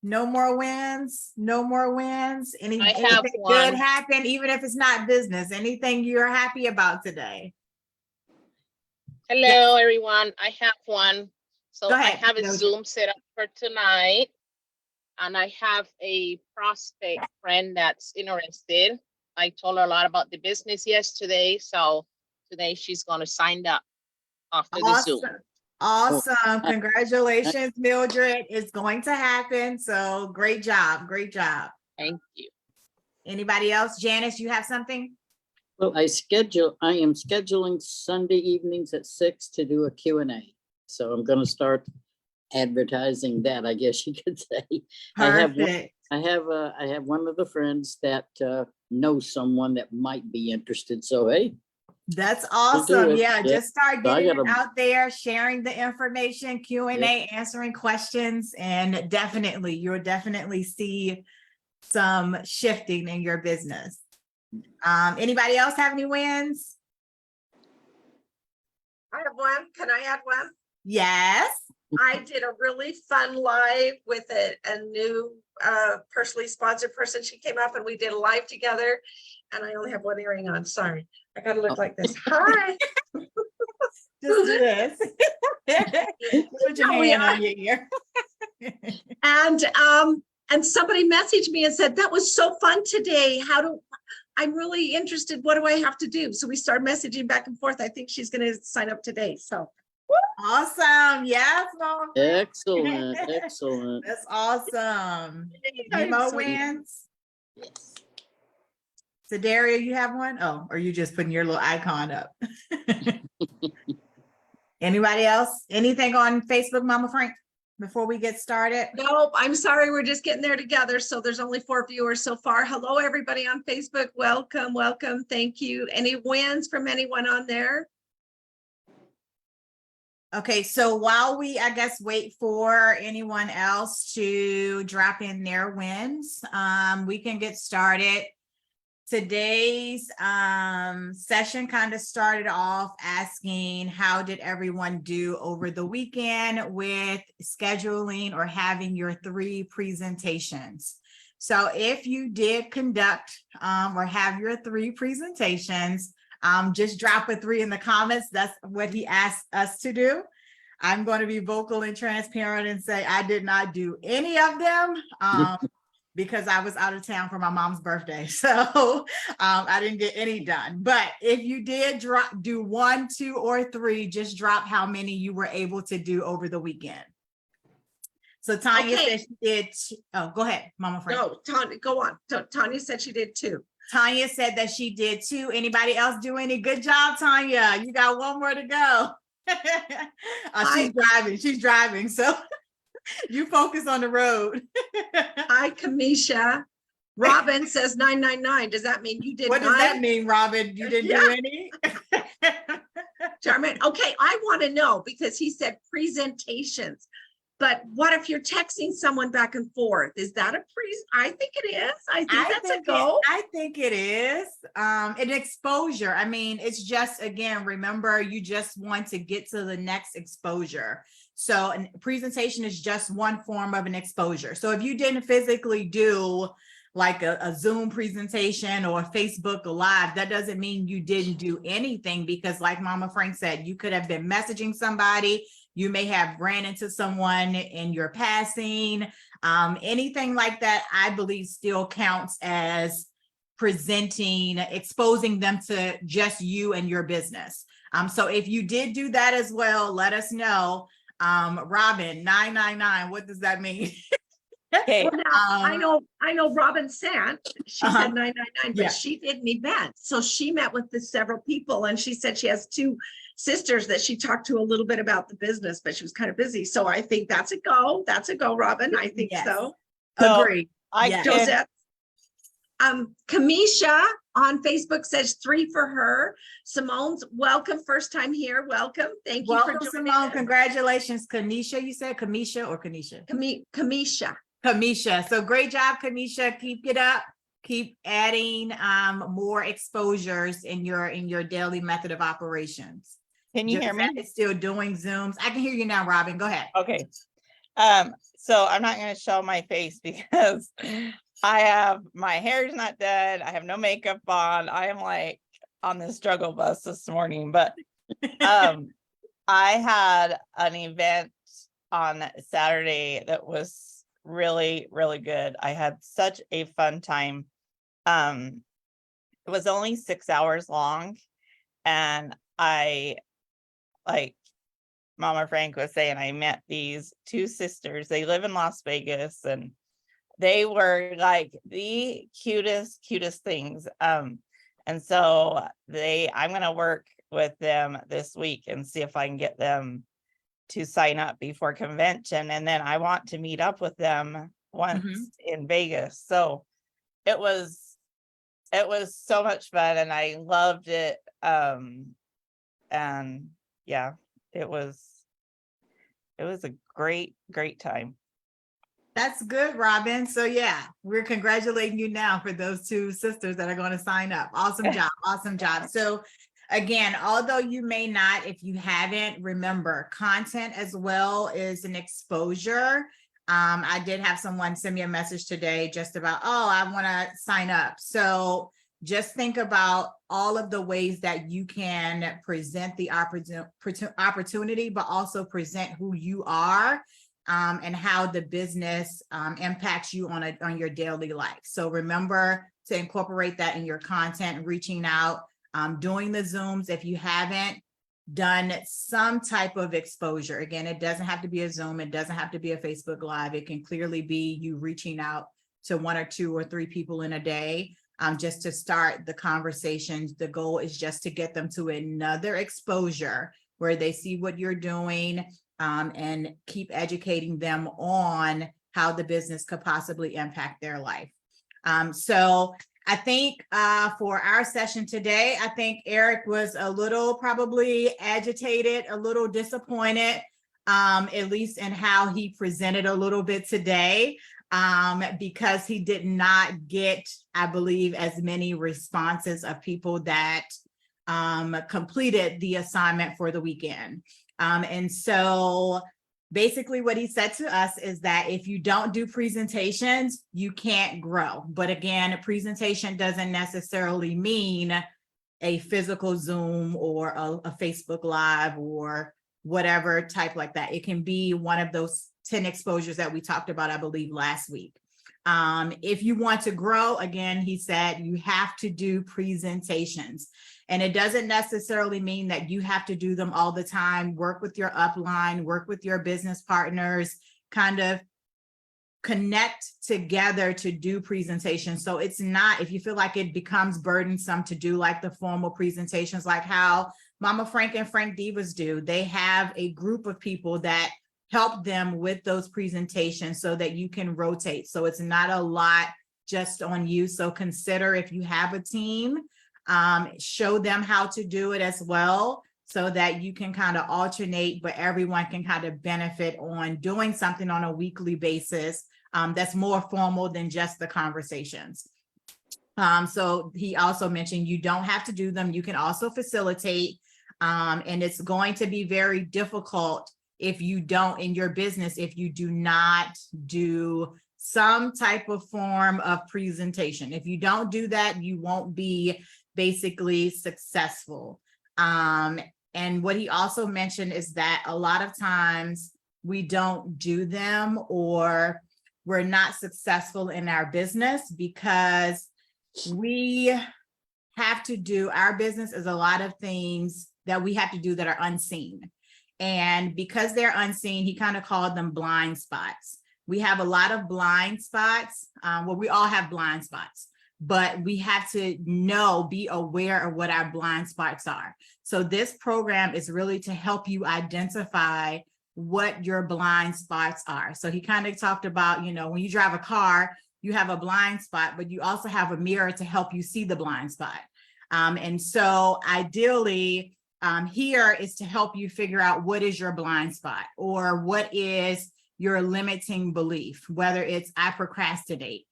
No more wins. No more wins. I have Anything one. good happen, even if it's not business? Anything you're happy about today? Hello, everyone. I have one. So Go I ahead, have a Mildred. Zoom set up for tonight, and I have a prospect friend that's interested. I told her a lot about the business yesterday, so today she's going to sign up after the Zoom. Awesome. Congratulations, Mildred. It's going to happen. So great job. Great job. Thank you. Anybody else? Janice, you have something? Well, I am scheduling Sunday evenings at 6 to do a Q&A. So I'm going to start advertising that, I guess you could say. Perfect. I have one of the friends that knows someone that might be interested. So, hey. That's awesome. Yeah, Yeah. just start So getting it out there, sharing the information, Q&A, answering questions, and you'll definitely see some shifting in your business. Anybody else have any wins? I have one. Can I add one? Yes. I did a really fun live with a new personally sponsored person. She came up and we did a live together, and I only have one earring on. Sorry. I gotta look like this. Hi. Just do this. Put your hand on your ear. And somebody messaged me and said, that was so fun today. I'm really interested. What do I have to do? So we started messaging back and forth. I think she's going to sign up today. So. Awesome. Yes, Mom. Excellent. Excellent. That's awesome. Any more wins? Yes. So Daria, you have one? Oh, or you just putting your little icon up? Anybody else? Anything on Facebook, Mama Frank, before we get started? Nope, I'm sorry. We're just getting there together. So there's only 4 viewers so far. Hello, everybody on Facebook. Welcome, welcome. Thank you. Any wins from anyone on there? Okay, so while we, I guess, wait for anyone else to drop in their wins, we can get started. Today's session kind of started off asking how did everyone do over the weekend with scheduling or having your 3 presentations. So if you did conduct or have your 3 presentations, just drop a 3 in the comments. That's what he asked us to do. I'm going to be vocal and transparent and say I did not do any of them. Because I was out of town for my mom's birthday. So I didn't get any done. But if you did do 1, 2, or 3, just drop how many you were able to do over the weekend. So Tanya said she did. Oh, go ahead, Mama Frank. No, Tanya, go on. Tanya said she did 2. Tanya said that she did 2. Anybody else do any? Good job, Tanya. You got 1 more to go. She's driving. So you focus on the road. Hi, Kamisha. Robin says 999. Does that mean you did? What does that mean, Robin? You didn't do any? Charmin. Okay, I want to know because he said presentations. But what if you're texting someone back and forth? Is that a I think it is. I think that's a go. I think it is. An exposure. I mean, it's just, again, remember, you just want to get to the next exposure. So a presentation is just one form of an exposure. So if you didn't physically do like a Zoom presentation or Facebook Live, that doesn't mean you didn't do anything, because like Mama Frank said, you could have been messaging somebody. You may have ran into someone in your passing. Anything like that, I believe still counts as presenting, exposing them to just you and your business. So if you did do that as well, let us know. Robin, 999, what does that mean? Okay. Well, now, I know Robin said, she said 999, but yeah. She did an event. So she met with the several people, and she said she has 2 sisters that she talked to a little bit about the business, but she was kind of busy. So I think that's a go. That's a go, Robin. I think so. Agree. Josette. Kamisha on Facebook says 3 for her. Simone's welcome, first time here. Welcome. Thank you for joining Simone. us. Congratulations, Kanisha. You said Kamisha or Kanisha? Kamisha. Kamisha. So great job, Kamisha. Keep it up. Keep adding more exposures in your daily method of operations. Can you hear me? It's still doing Zooms. I can hear you now, Robin. Go ahead. Okay. So I'm not gonna show my face because my hair is not done. I have no makeup on. I am like on the struggle bus this morning, but I had an event on Saturday that was really, really good. I had such a fun time. It was only 6 hours long, and I, like Mama Frank was saying, I met these two sisters. They live in Las Vegas, and they were like the cutest things. And so I'm gonna work with them this week and see if I can get them to sign up before convention, and then I want to meet up with them once in Vegas. So it was so much fun, and I loved it. And yeah, it was a great time. That's good, Robin. So yeah, we're congratulating you now for those two sisters that are going to sign up. Awesome job. Awesome job. So again, although you may not, if you haven't, remember content as well is an exposure. I did have someone send me a message today just about, oh, I want to sign up. So just think about all of the ways that you can present the opportunity, but also present who you are. And how the business impacts you on your daily life. So remember to incorporate that in your content, reaching out, doing the Zooms. If you haven't done some type of exposure, again, it doesn't have to be a Zoom. It doesn't have to be a Facebook Live. It can clearly be you reaching out to 1 or 2 or 3 people in a day, just to start the conversations. The goal is just to get them to another exposure where they see what you're doing, and keep educating them on how the business could possibly impact their life. So I think for our session today, I think Eric was a little probably agitated, a little disappointed, at least in how he presented a little bit today, because he did not get, I believe, as many responses of people that completed the assignment for the weekend. And so basically what he said to us is that if you don't do presentations, you can't grow. But again, a presentation doesn't necessarily mean a physical Zoom or a Facebook Live or whatever type like that. It can be one of those 10 exposures that we talked about, I believe, last week. If you want to grow, again, he said you have to do presentations. And it doesn't necessarily mean that you have to do them all the time. Work with your upline, work with your business partners, kind of connect together to do presentations. So it's not, if you feel like it becomes burdensome to do like the formal presentations, like how Mama Frank and Frank Divas do, they have a group of people that help them with those presentations so that you can rotate. So it's not a lot just on you. So consider, if you have a team, show them how to do it as well, so that you can kind of alternate, but everyone can kind of benefit on doing something on a weekly basis that's more formal than just the conversations. So he also mentioned you don't have to do them. You can also facilitate, and it's going to be very difficult if you don't, in your business, if you do not do some type of form of presentation. If you don't do that, you won't be basically successful. And what he also mentioned is that a lot of times we don't do them, or we're not successful in our business because we have to do, our business is a lot of things that we have to do that are unseen. And because they're unseen, he kind of called them blind spots. We have a lot of blind spots. Well, we all have blind spots, but we have to be aware of what our blind spots are. So this program is really to help you identify what your blind spots are. So he kind of talked about, when you drive a car, you have a blind spot, but you also have a mirror to help you see the blind spot. And so ideally, here is to help you figure out what is your blind spot, or what is your limiting belief, whether it's I procrastinate.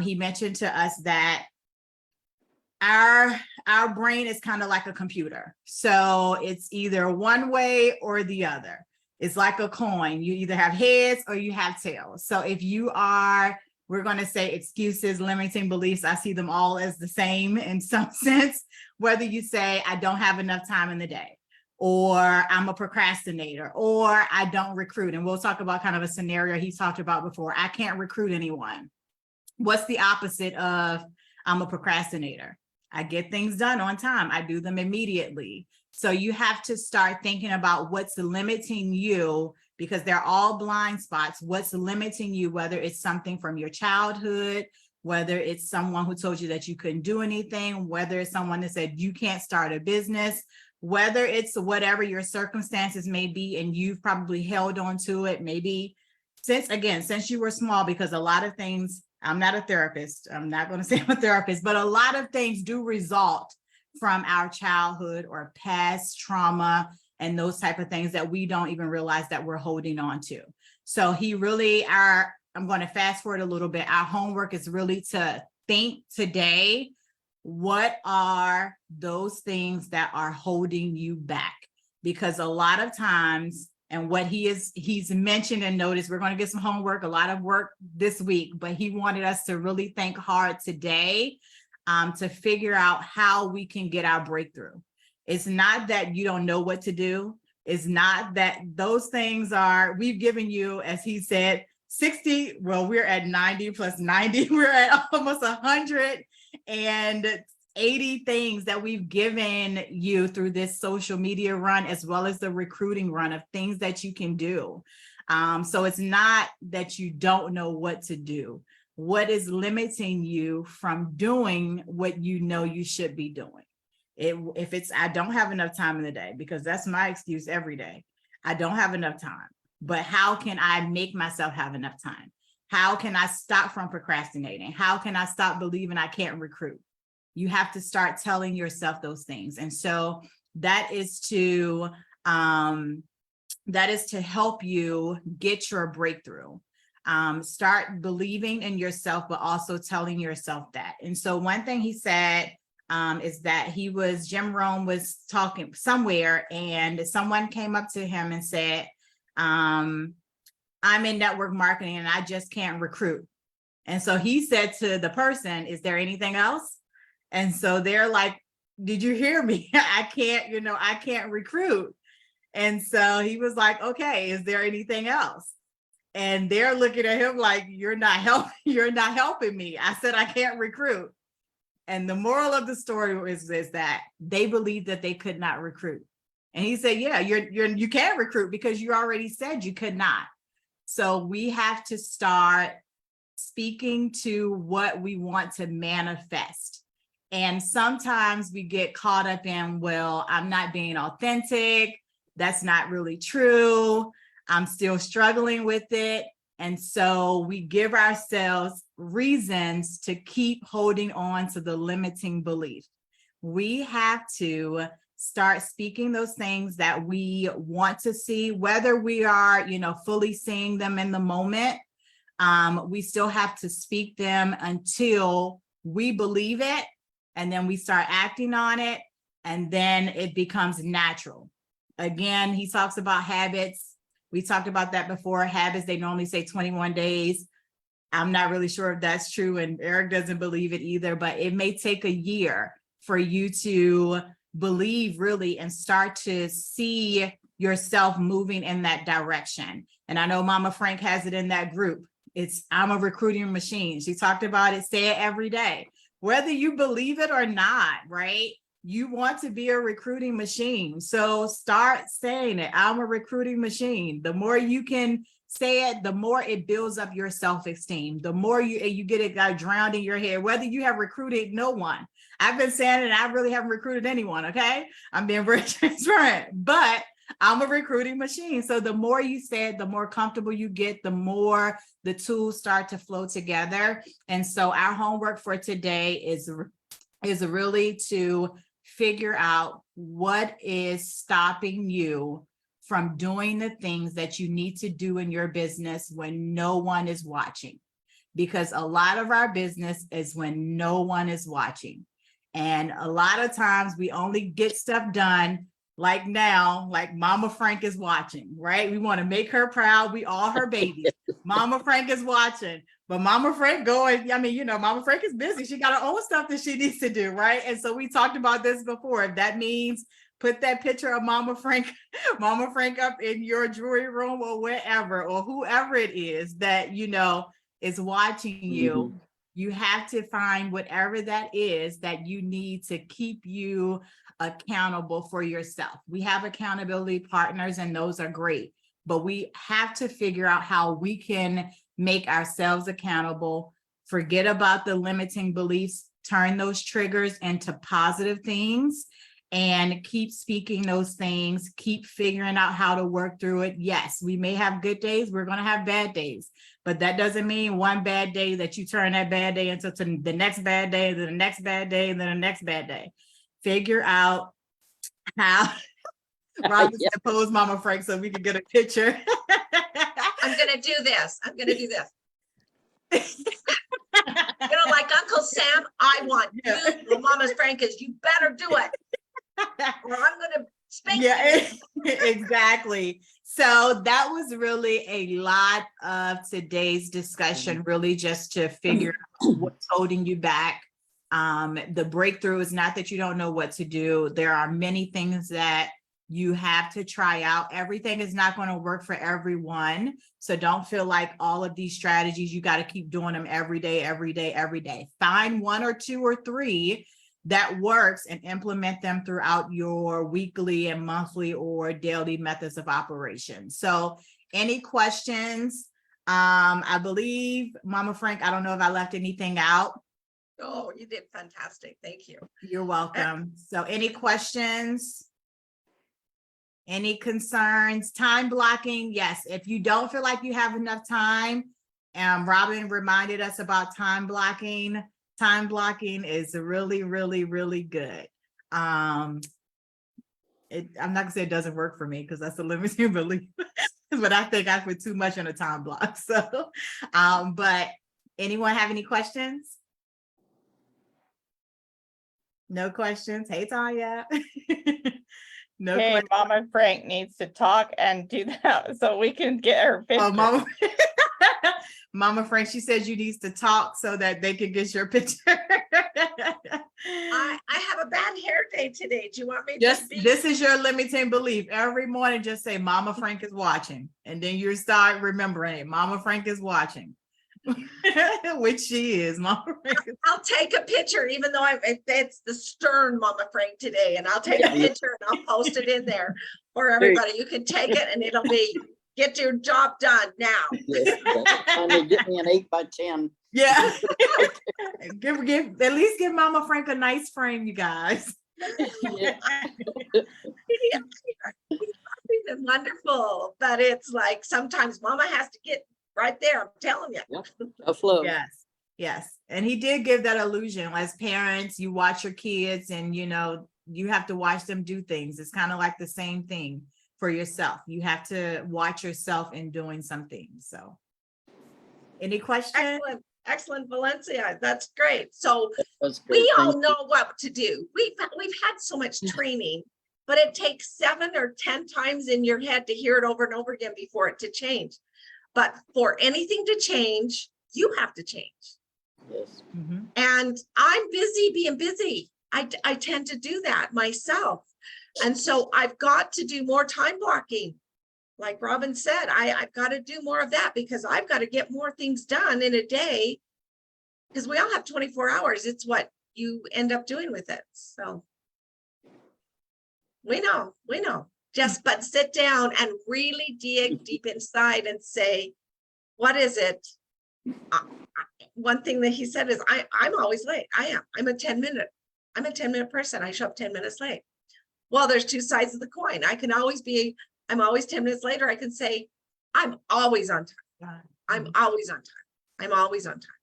He mentioned to us that our brain is kind of like a computer. So it's either one way or the other. It's like a coin. You either have heads or you have tails. So if you are, we're going to say excuses, limiting beliefs, I see them all as the same in some sense, whether you say, I don't have enough time in the day, or I'm a procrastinator, or I don't recruit. And we'll talk about kind of a scenario he talked about before. I can't recruit anyone. What's the opposite of I'm a procrastinator? I get things done on time. I do them immediately. So you have to start thinking about what's limiting you, because they're all blind spots. What's limiting you, whether it's something from your childhood, whether it's someone who told you that you couldn't do anything, whether it's someone that said you can't start a business, whether it's whatever your circumstances may be, and you've probably held on to it, maybe since you were small, because a lot of things, I'm not a therapist, I'm not going to say I'm a therapist, but a lot of things do result from our childhood or past trauma and those type of things that we don't even realize that we're holding on to. So I'm going to fast forward a little bit. Our homework is really to think today, what are those things that are holding you back? Because a lot of times, and what he's mentioned and noticed, we're going to get some homework, a lot of work this week, but he wanted us to really think hard today to figure out how we can get our breakthrough. It's not that you don't know what to do. It's not that those things are, we've given you, as he said, 60, well, we're at 90 plus 90, we're at almost 180 things that we've given you through this social media run, as well as the recruiting run of things that you can do. So it's not that you don't know what to do. What is limiting you from doing what you know you should be doing? If it's, I don't have enough time in the day, because that's my excuse every day. I don't have enough time, but how can I make myself have enough time? How can I stop from procrastinating? How can I stop believing I can't recruit? You have to start telling yourself those things. And so that is to help you get your breakthrough. Start believing in yourself, but also telling yourself that. And so one thing he said is that Jim Rohn was talking somewhere, and someone came up to him and said, I'm in network marketing and I just can't recruit. And so he said to the person, is there anything else? And so they're like, did you hear me? I can't recruit. And so he was like, okay, is there anything else? And they're looking at him like, you're not helping me. I said, I can't recruit. And the moral of the story is that they believed that they could not recruit. And he said, yeah, you can't recruit because you already said you could not. So we have to start speaking to what we want to manifest. And sometimes we get caught up in, well, I'm not being authentic. That's not really true. I'm still struggling with it. And so we give ourselves reasons to keep holding on to the limiting belief. We have to start speaking those things that we want to see, whether we are, fully seeing them in the moment. We still have to speak them until we believe it, and then we start acting on it, and then it becomes natural. Again, he talks about habits. We talked about that before. Habits, they normally say 21 days. I'm not really sure if that's true, and Eric doesn't believe it either, but it may take a year for you to believe really and start to see yourself moving in that direction. And I know Mama Frank has it in that group. I'm a recruiting machine. She talked about it, say it every day, whether you believe it or not, right? You want to be a recruiting machine. So start saying it. I'm a recruiting machine. The more you can say it, the more it builds up your self-esteem. The more you get it drowned in your head, whether you have recruited no one. I've been saying it, and I really haven't recruited anyone, okay? I'm being very transparent, but I'm a recruiting machine. So the more you say it, the more comfortable you get, the more the tools start to flow together. And so our homework for today is really to figure out what is stopping you from doing the things that you need to do in your business when no one is watching. Because a lot of our business is when no one is watching. And a lot of times we only get stuff done like now, like Mama Frank is watching, right? We want to make her proud. We all her babies. Mama Frank is watching, but Mama Frank going, I mean, you know, Mama Frank is busy. She got her own stuff that she needs to do, right? And so we talked about this before. If that means put that picture of Mama Frank up in your jewelry room or wherever, or whoever it is that, you know, is watching you. You have to find whatever that is that you need to keep you accountable for yourself. We have accountability partners and those are great, but we have to figure out how we can make ourselves accountable, forget about the limiting beliefs, turn those triggers into positive things, and keep speaking those things, keep figuring out how to work through it. Yes, we may have good days, we're going to have bad days, but that doesn't mean one bad day that you turn that bad day into the next bad day, then the next bad day, then the next bad day. Figure out how. Robin Yeah. said, pose Mama Frank so we can get a picture. I'm gonna do this. I'm gonna do this. You know, like Uncle Sam, I want you, well, Mama's Frank is, you better do it, or I'm gonna spank you. Yeah, exactly. So that was really a lot of today's discussion, really just to figure out what's holding you back. The breakthrough is not that you don't know what to do. There are many things that you have to try out. Everything is not going to work for everyone. So don't feel like all of these strategies, you got to keep doing them every day, every day, every day. Find one or two or three that works and implement them throughout your weekly and monthly or daily methods of operation. So any questions? I believe Mama Frank, I don't know if I left anything out. Oh, you did fantastic. Thank you. You're welcome. So any questions? Any concerns? Time blocking? Yes. If you don't feel like you have enough time, Robin reminded us about time blocking. Time blocking is really, really, really good. I'm not gonna say it doesn't work for me because that's a limiting belief, but I think I put too much on a time block. So, but anyone have any questions? No questions. Hey, Tanya. No Okay, questions. Mama Frank needs to talk and do that so we can get her picture. Oh, Mama. Mama Frank, she says you need to talk so that they can get your picture. I have a bad hair day today. Do you want me to Just be? this is your limiting belief. Every morning, just say Mama Frank is watching, and then you start remembering it. Mama Frank is watching, which she is. Mama Frank is. I'll take a picture, even though it's the stern Mama Frank today, and I'll take a picture and I'll post it in there for everybody. You can take it and it'll be, get your job done now. Yes, finally get me an 8x10. Yeah. give at least give Mama Frank a nice frame, you guys. Yeah. It's wonderful, but it's like sometimes Mama has to get right there. I'm telling you. A flow. Yes. Yes. And he did give that illusion. As parents, you watch your kids and, you know, you have to watch them do things. It's kind of like the same thing for yourself. You have to watch yourself in doing something. So any questions? Excellent, excellent, Valencia. That's great. So That's great. we all Thank you. know what to do. We've had so much training, but it takes 7 or 10 times in your head to hear it over and over again before it to change. But for anything to change, you have to change. Yes. Mhm. And I'm busy being busy. I tend to do that myself. And so I've got to do more time blocking. Like Robin said, I've got to do more of that because I've got to get more things done in a day because we all have 24 hours. It's what you end up doing with it. So we know. Just but sit down and really dig deep inside and say, what is it? One thing that he said is I'm always late. I'm a 10-minute person. I show up 10 minutes late. Well, there's two sides of the coin. I'm always 10 minutes later. I can say, I'm always on time. I'm always on time. I'm always on time.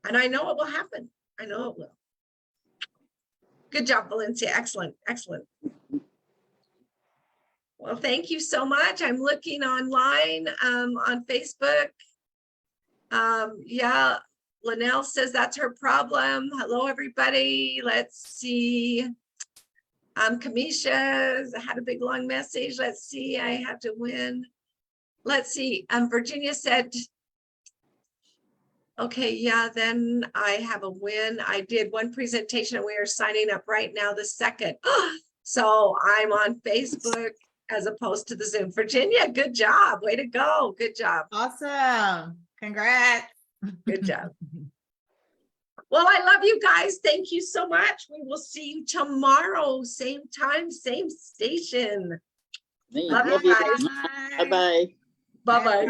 And I know it will happen. I know it will. Good job, Valencia. Excellent. Excellent. Well, thank you so much. I'm looking online on Facebook. Yeah, Linnell says that's her problem. Hello, everybody. Let's see. Kamisha had a big long message. Let's see, I have to win. Let's see, Virginia said, okay, yeah, then I have a win. I did one presentation and we are signing up right now, the second. So I'm on Facebook as opposed to the Zoom. Virginia, good job. Way to go. Good job. Awesome. Congrats. Good job. Well, I love you guys. Thank you so much. We will see you tomorrow. Same time, same station. Me, Love you love you guys. guys. Bye-bye. Bye-bye.